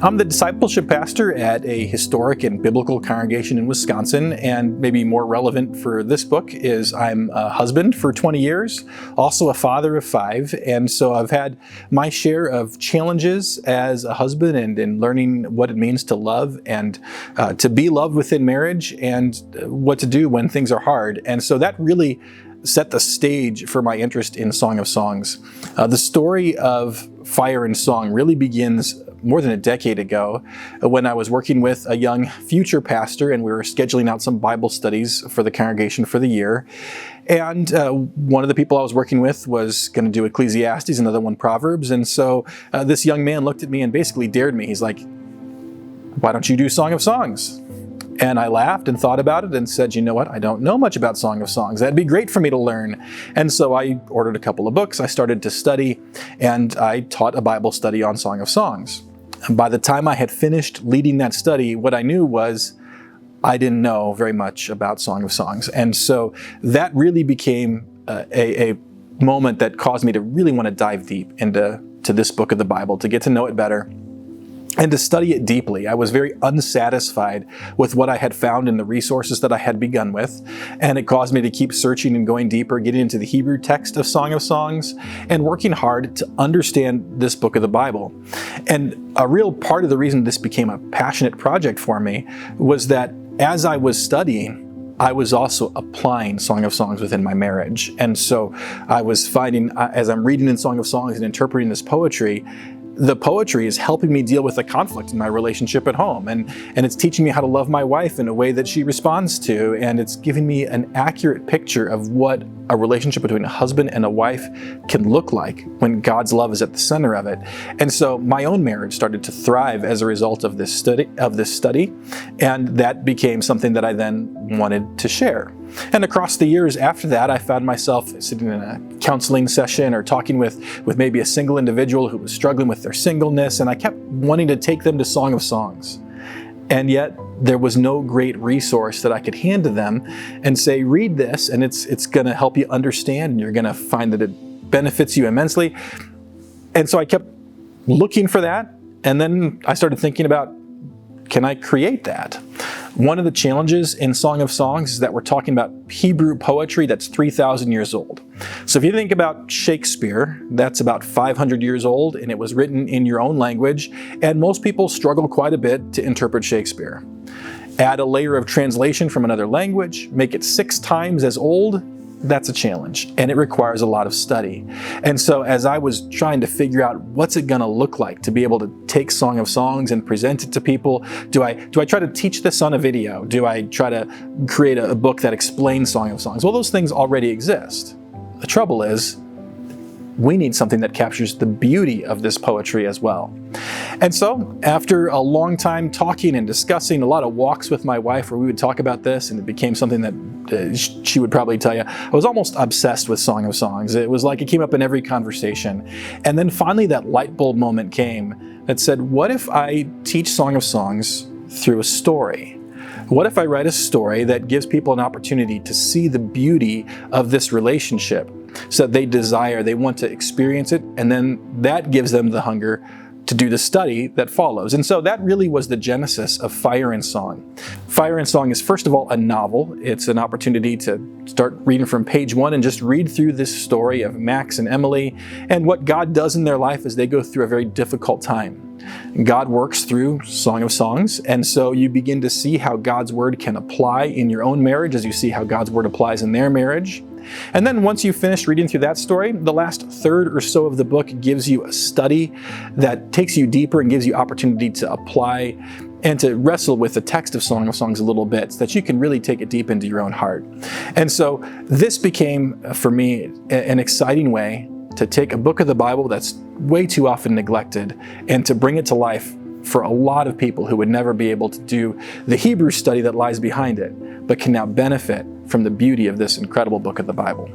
I'm the discipleship pastor at a historic and biblical congregation in Wisconsin, and maybe more relevant for this book is I'm a husband for 20 years, also a father of 5, and so I've had my share of challenges as a husband and in learning what it means to love and to be loved within marriage and what to do when things are hard. And so that really set the stage for my interest in Song of Songs. The story of Fire and Song really begins more than a decade ago when I was working with a young future pastor and we were scheduling out some Bible studies for the congregation for the year. And one of the people I was working with was going to do Ecclesiastes, another one Proverbs. And so this young man looked at me and basically dared me. He's like, "Why don't you do Song of Songs?" And I laughed and thought about it and said, "You know what? I don't know much about Song of Songs. That'd be great for me to learn." And so I ordered a couple of books. I started to study, and I taught a Bible study on Song of Songs. And by the time I had finished leading that study, what I knew was I didn't know very much about Song of Songs. And so that really became a moment that caused me to really want to dive deep into this book of the Bible, to get to know it better, and to study it deeply. I was very unsatisfied with what I had found in the resources that I had begun with, and it caused me to keep searching and going deeper, getting into the Hebrew text of Song of Songs, and working hard to understand this book of the Bible. And a real part of the reason this became a passionate project for me was that as I was studying, I was also applying Song of Songs within my marriage. And so I was finding, as I'm reading in Song of Songs and interpreting this poetry, the poetry is helping me deal with the conflict in my relationship at home. And it's teaching me how to love my wife in a way that she responds to. And it's giving me an accurate picture of what a relationship between a husband and a wife can look like when God's love is at the center of it. And so my own marriage started to thrive as a result of this study. And that became something that I then wanted to share. And across the years after that, I found myself sitting in a counseling session or talking with maybe a single individual who was struggling with their singleness, and I kept wanting to take them to Song of Songs. And yet there was no great resource that I could hand to them and say, "Read this, and it's going to help you understand, and you're going to find that it benefits you immensely." And so I kept looking for that, and then I started thinking about, can I create that? One of the challenges in Song of Songs is that we're talking about Hebrew poetry that's 3,000 years old. So if you think about Shakespeare, that's about 500 years old, and it was written in your own language, and most people struggle quite a bit to interpret Shakespeare. Add a layer of translation from another language, make it 6 times as old, that's a challenge, and it requires a lot of study. And so as I was trying to figure out what's it going to look like to be able to take Song of Songs and present it to people, do I try to teach this on a video? Do I try to create a book that explains Song of Songs? Well, those things already exist. The trouble is, we need something that captures the beauty of this poetry as well. And so, after a long time talking and discussing, a lot of walks with my wife where we would talk about this, and it became something that she would probably tell you, I was almost obsessed with Song of Songs. It was like it came up in every conversation. And then finally that light bulb moment came that said, what if I teach Song of Songs through a story? What if I write a story that gives people an opportunity to see the beauty of this relationship so that they want to experience it, and then that gives them the hunger to do the study that follows. And so that really was the genesis of Fire and Song. Fire and Song is, first of all, a novel. It's an opportunity to start reading from page 1 and just read through this story of Max and Emily and what God does in their life as they go through a very difficult time. God works through Song of Songs, and so you begin to see how God's Word can apply in your own marriage as you see how God's Word applies in their marriage. And then once you've finished reading through that story, the last third or so of the book gives you a study that takes you deeper and gives you opportunity to apply and to wrestle with the text of Song of Songs a little bit so that you can really take it deep into your own heart. And so this became, for me, an exciting way to take a book of the Bible that's way too often neglected and to bring it to life for a lot of people who would never be able to do the Hebrew study that lies behind it, but can now benefit from the beauty of this incredible book of the Bible.